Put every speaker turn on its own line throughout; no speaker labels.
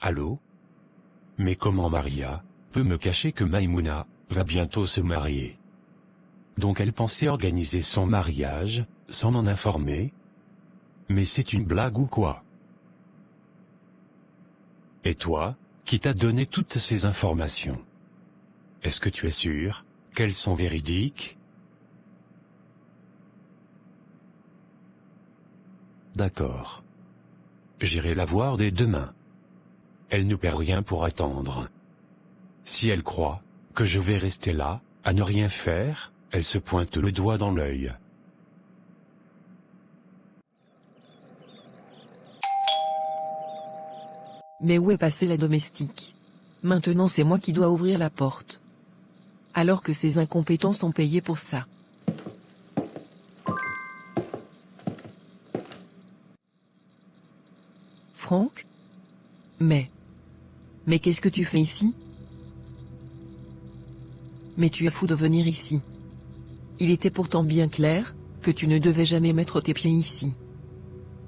Allô? Mais comment Maria peut me cacher que Maïmouna va bientôt se marier? Donc elle pensait organiser son mariage, sans m'en informer? Mais c'est une blague ou quoi? Et toi, qui t'a donné toutes ces informations? Est-ce que tu es sûr qu'elles sont véridiques? D'accord. J'irai la voir dès demain. Elle ne perd rien pour attendre. Si elle croit que je vais rester là, à ne rien faire, elle se pointe le doigt dans l'œil.
Mais où est passée la domestique? Maintenant c'est moi qui dois ouvrir la porte. Alors que ces incompétents sont payés pour ça. Franck? Mais qu'est-ce que tu fais ici? Mais tu es fou de venir ici. Il était pourtant bien clair que tu ne devais jamais mettre tes pieds ici.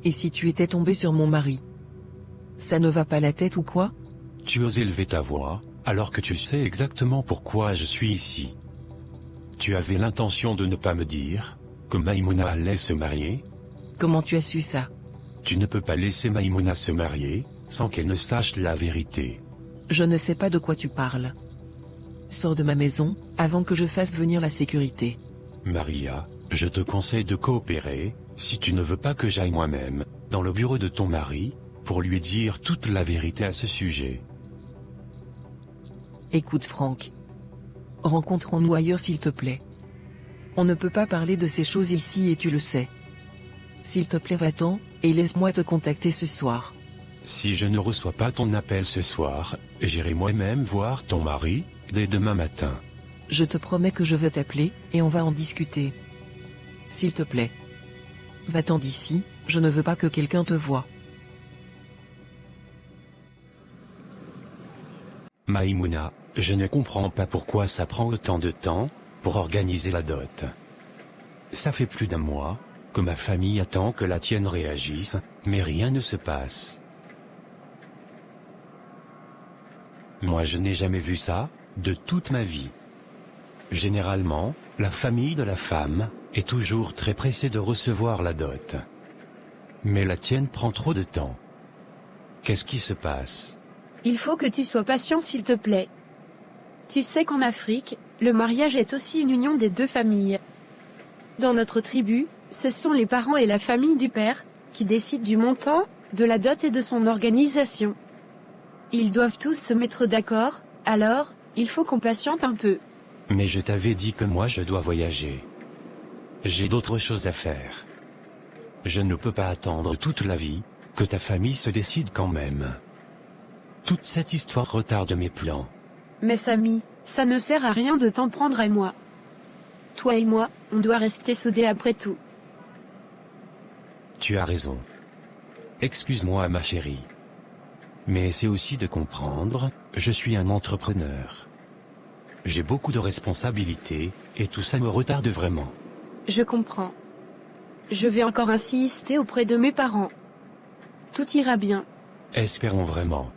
Et si tu étais tombé sur mon mari? Ça ne va pas la tête ou quoi?
Tu oses élever ta voix, alors que tu sais exactement pourquoi je suis ici. Tu avais l'intention de ne pas me dire que Maïmouna allait se marier?
Comment tu as su ça?
Tu ne peux pas laisser Maïmouna se marier sans qu'elle ne sache la vérité.
Je ne sais pas de quoi tu parles. Sors de ma maison, avant que je fasse venir la sécurité.
Maria, je te conseille de coopérer, si tu ne veux pas que j'aille moi-même, dans le bureau de ton mari, pour lui dire toute la vérité à ce sujet.
Écoute Franck. Rencontrons-nous ailleurs s'il te plaît. On ne peut pas parler de ces choses ici et tu le sais. S'il te plaît va-t'en, et laisse-moi te contacter ce soir.
Si je ne reçois pas ton appel ce soir, j'irai moi-même voir ton mari, dès demain matin.
Je te promets que je vais t'appeler, et on va en discuter. S'il te plaît. Va-t'en d'ici, je ne veux pas que quelqu'un te voie.
Maïmouna, je ne comprends pas pourquoi ça prend autant de temps pour organiser la dot. Ça fait plus d'un mois que ma famille attend que la tienne réagisse, mais rien ne se passe. Moi je n'ai jamais vu ça, de toute ma vie. Généralement, la famille de la femme est toujours très pressée de recevoir la dot. Mais la tienne prend trop de temps. Qu'est-ce qui se passe?
Il faut que tu sois patient s'il te plaît. Tu sais qu'en Afrique, le mariage est aussi une union des deux familles. Dans notre tribu, ce sont les parents et la famille du père qui décident du montant, de la dot et de son organisation. Ils doivent tous se mettre d'accord, alors, il faut qu'on patiente un peu.
Mais je t'avais dit que moi je dois voyager. J'ai d'autres choses à faire. Je ne peux pas attendre toute la vie que ta famille se décide quand même. Toute cette histoire retarde mes plans.
Mais Samy, ça ne sert à rien de t'en prendre à moi. Toi et moi, on doit rester soudés après tout.
Tu as raison. Excuse-moi ma chérie. Mais c'est aussi de comprendre, je suis un entrepreneur. J'ai beaucoup de responsabilités, et tout ça me retarde vraiment.
Je comprends. Je vais encore insister auprès de mes parents. Tout ira bien.
Espérons vraiment.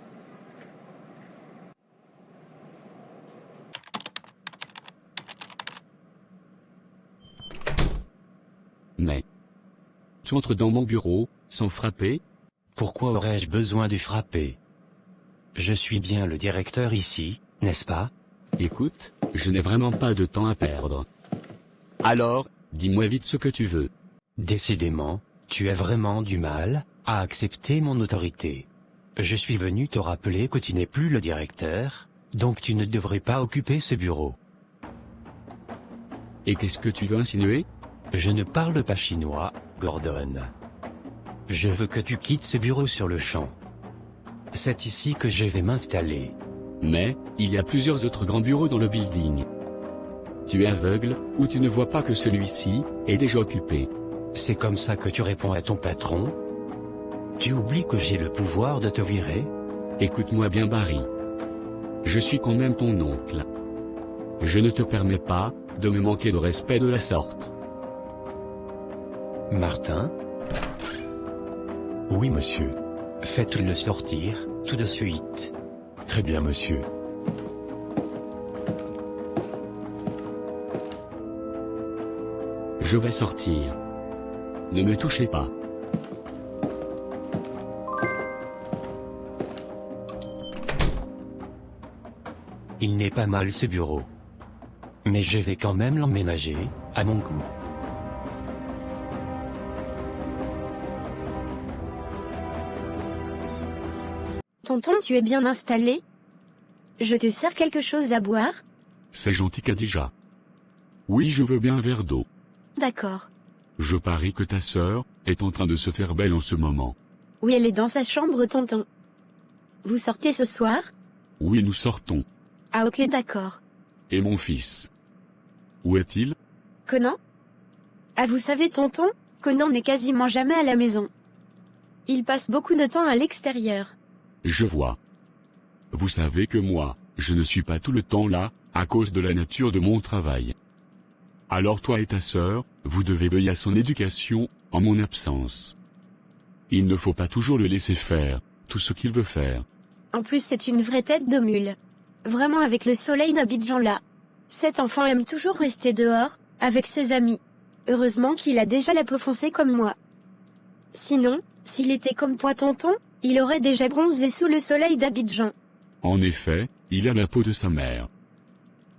Mais tu entres dans mon bureau, sans frapper?
Pourquoi aurais-je besoin de frapper? Je suis bien le directeur ici, n'est-ce pas?
Écoute, je n'ai vraiment pas de temps à perdre. Alors, dis-moi vite ce que tu veux.
Décidément, tu as vraiment du mal à accepter mon autorité. Je suis venu te rappeler que tu n'es plus le directeur, donc tu ne devrais pas occuper ce bureau.
Et qu'est-ce que tu veux insinuer?
Je ne parle pas chinois, Gordon. Je veux que tu quittes ce bureau sur le champ. C'est ici que je vais m'installer.
Mais, il y a plusieurs autres grands bureaux dans le building. Tu es aveugle, ou tu ne vois pas que celui-ci est déjà occupé?
C'est comme ça que tu réponds à ton patron? Tu oublies que j'ai le pouvoir de te virer?
Écoute-moi bien Barry. Je suis quand même ton oncle. Je ne te permets pas de me manquer de respect de la sorte.
Martin? Oui, monsieur. Faites-le sortir, tout de suite.
Très bien, monsieur.
Je vais sortir. Ne me touchez pas.
Il n'est pas mal ce bureau. Mais je vais quand même l'emménager, à mon goût.
Tonton, tu es bien installé? Je te sers quelque chose à boire?
C'est gentil, Khadija. Oui, je veux bien un verre d'eau.
D'accord.
Je parie que ta sœur est en train de se faire belle en ce moment.
Oui, elle est dans sa chambre, tonton. Vous sortez ce soir?
Oui, nous sortons.
Ah ok, d'accord.
Et mon fils? Où est-il?
Conan? Ah, vous savez, tonton, Conan n'est quasiment jamais à la maison. Il passe beaucoup de temps à l'extérieur.
Je vois. Vous savez que moi, je ne suis pas tout le temps là, à cause de la nature de mon travail. Alors toi et ta sœur, vous devez veiller à son éducation, en mon absence. Il ne faut pas toujours le laisser faire, tout ce qu'il veut faire.
En plus, c'est une vraie tête de mule. Vraiment, avec le soleil d'Abidjan là. Cet enfant aime toujours rester dehors, avec ses amis. Heureusement qu'il a déjà la peau foncée comme moi. Sinon, s'il était comme toi, tonton, il aurait déjà bronzé sous le soleil d'Abidjan.
En effet, il a la peau de sa mère.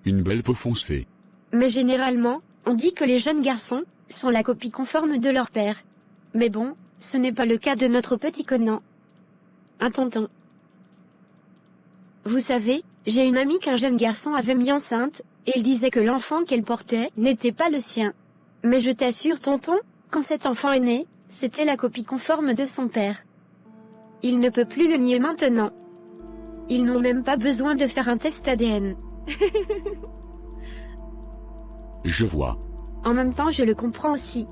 Une belle peau foncée.
Mais généralement, on dit que les jeunes garçons sont la copie conforme de leur père. Mais bon, ce n'est pas le cas de notre petit Conan. Un tonton. Vous savez, j'ai une amie qu'un jeune garçon avait mis enceinte, et il disait que l'enfant qu'elle portait n'était pas le sien. Mais je t'assure, tonton, quand cet enfant est né, c'était la copie conforme de son père. Il ne peut plus le nier maintenant. Ils n'ont même pas besoin de faire un test ADN.
Je vois.
En même temps, je le comprends aussi.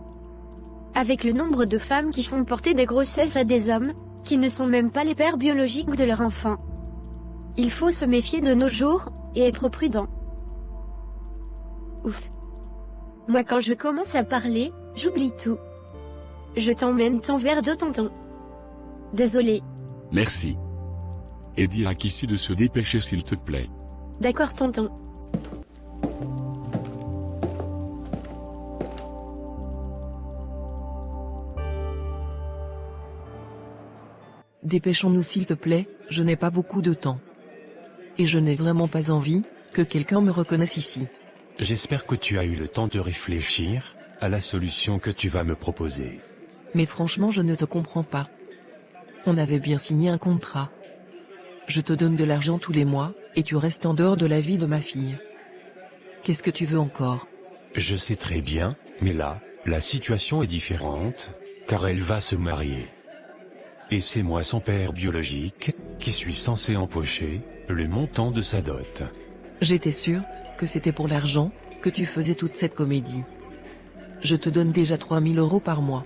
Avec le nombre de femmes qui font porter des grossesses à des hommes, qui ne sont même pas les pères biologiques de leur enfant. Il faut se méfier de nos jours, et être prudent. Ouf. Moi, quand je commence à parler, j'oublie tout. Je t'emmène ton verre d'eau, tonton. Désolé.
Merci. Et dis à Kissy de se dépêcher s'il te plaît.
D'accord, tonton.
Dépêchons-nous s'il te plaît, je n'ai pas beaucoup de temps. Et je n'ai vraiment pas envie que quelqu'un me reconnaisse ici.
J'espère que tu as eu le temps de réfléchir à la solution que tu vas me proposer.
Mais franchement, je ne te comprends pas. On avait bien signé un contrat. Je te donne de l'argent tous les mois, et tu restes en dehors de la vie de ma fille. Qu'est-ce que tu veux encore?
Je sais très bien, mais là, la situation est différente, car elle va se marier. Et c'est moi son père biologique, qui suis censé empocher le montant de sa dot.
J'étais sûr que c'était pour l'argent que tu faisais toute cette comédie. Je te donne déjà 3000 € par mois.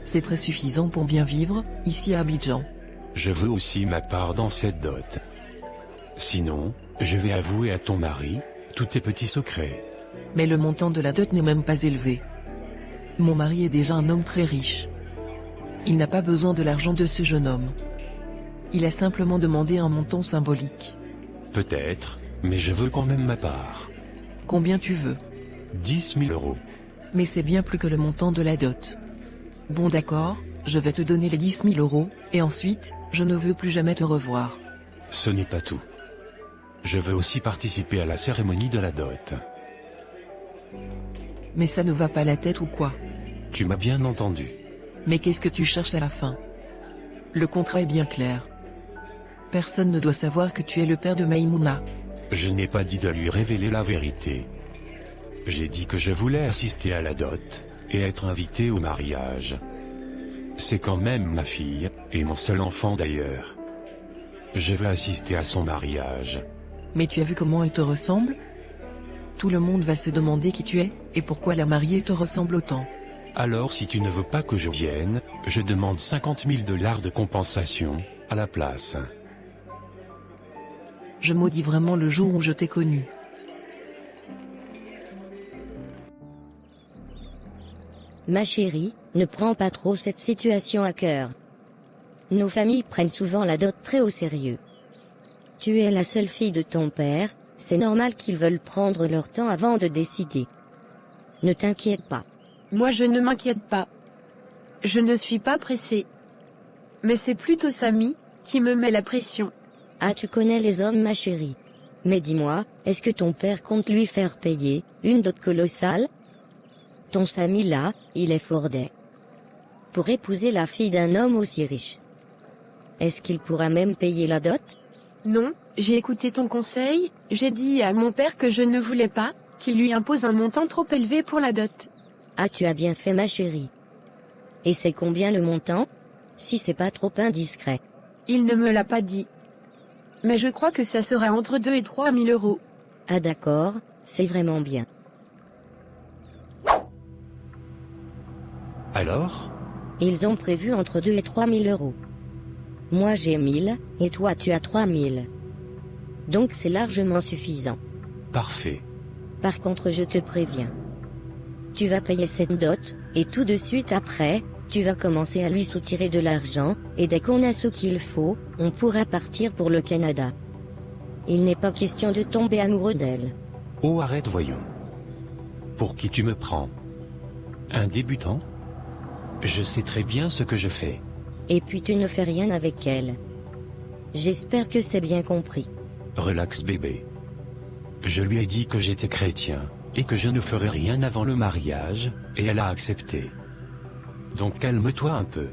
C'est très suffisant pour bien vivre, ici à Abidjan.
Je veux aussi ma part dans cette dot. Sinon, je vais avouer à ton mari tous tes petits secrets.
Mais le montant de la dot n'est même pas élevé. Mon mari est déjà un homme très riche. Il n'a pas besoin de l'argent de ce jeune homme. Il a simplement demandé un montant symbolique.
Peut-être, mais je veux quand même ma part.
Combien tu veux?
10 000 €.
Mais c'est bien plus que le montant de la dot. Bon d'accord, je vais te donner les 10 000 €, et ensuite, je ne veux plus jamais te revoir.
Ce n'est pas tout. Je veux aussi participer à la cérémonie de la dot.
Mais ça ne va pas la tête ou quoi?
Tu m'as bien entendu.
Mais qu'est-ce que tu cherches à la fin? Le contrat est bien clair. Personne ne doit savoir que tu es le père de Maïmouna.
Je n'ai pas dit de lui révéler la vérité. J'ai dit que je voulais assister à la dot, et être invité au mariage. C'est quand même ma fille, et mon seul enfant d'ailleurs. Je veux assister à son mariage.
Mais tu as vu comment elle te ressemble? Tout le monde va se demander qui tu es, et pourquoi la mariée te ressemble autant.
Alors si tu ne veux pas que je vienne, je demande 50 000 $ de compensation, à la place.
Je maudis vraiment le jour où je t'ai connu.
Ma chérie, ne prends pas trop cette situation à cœur. Nos familles prennent souvent la dot très au sérieux. Tu es la seule fille de ton père, c'est normal qu'ils veulent prendre leur temps avant de décider. Ne t'inquiète pas.
Moi je ne m'inquiète pas. Je ne suis pas pressée. Mais c'est plutôt Samy qui me met la pression.
Ah, tu connais les hommes, ma chérie. Mais dis-moi, est-ce que ton père compte lui faire payer une dot colossale? Ton Samy là, il est fordé. Pour épouser la fille d'un homme aussi riche. Est-ce qu'il pourra même payer la dot?
Non, j'ai écouté ton conseil, j'ai dit à mon père que je ne voulais pas qu'il lui impose un montant trop élevé pour la dot.
Ah, tu as bien fait, ma chérie. Et c'est combien le montant? Si c'est pas trop indiscret.
Il ne me l'a pas dit. Mais je crois que ça sera entre 2 et 3 000 euros.
Ah d'accord, c'est vraiment bien.
Alors?
Ils ont prévu entre 2 et 3 000 euros. Moi j'ai 1000, et toi tu as 3 000. Donc c'est largement suffisant.
Parfait.
Par contre je te préviens. Tu vas payer cette dot, et tout de suite après, tu vas commencer à lui soutirer de l'argent, et dès qu'on a ce qu'il faut, on pourra partir pour le Canada. Il n'est pas question de tomber amoureux d'elle.
Oh, arrête, voyons. Pour qui tu me prends? Un débutant? Je sais très bien ce que je fais.
Et puis tu ne fais rien avec elle. J'espère que c'est bien compris.
Relax, bébé. Je lui ai dit que j'étais chrétien, et que je ne ferais rien avant le mariage, et elle a accepté. Donc calme-toi un peu.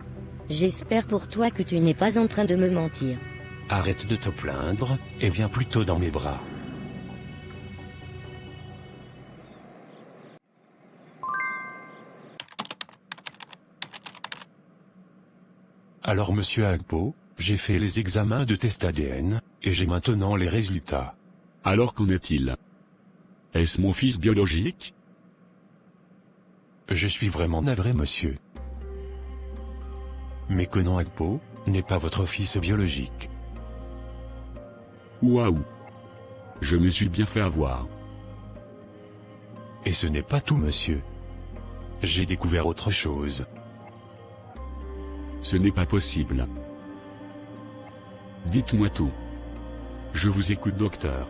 J'espère pour toi que tu n'es pas en train de me mentir.
Arrête de te plaindre, et viens plutôt dans mes bras. Alors monsieur Agbo, j'ai fait les examens de test ADN, et j'ai maintenant les résultats.
Alors qu'en est-il? Est-ce mon fils biologique?
Je suis vraiment navré, monsieur. Mais Conan Agbo n'est pas votre fils biologique.
Waouh! Je me suis bien fait avoir.
Et ce n'est pas tout, monsieur. J'ai découvert autre chose.
Ce n'est pas possible. Dites-moi tout. Je vous écoute, docteur.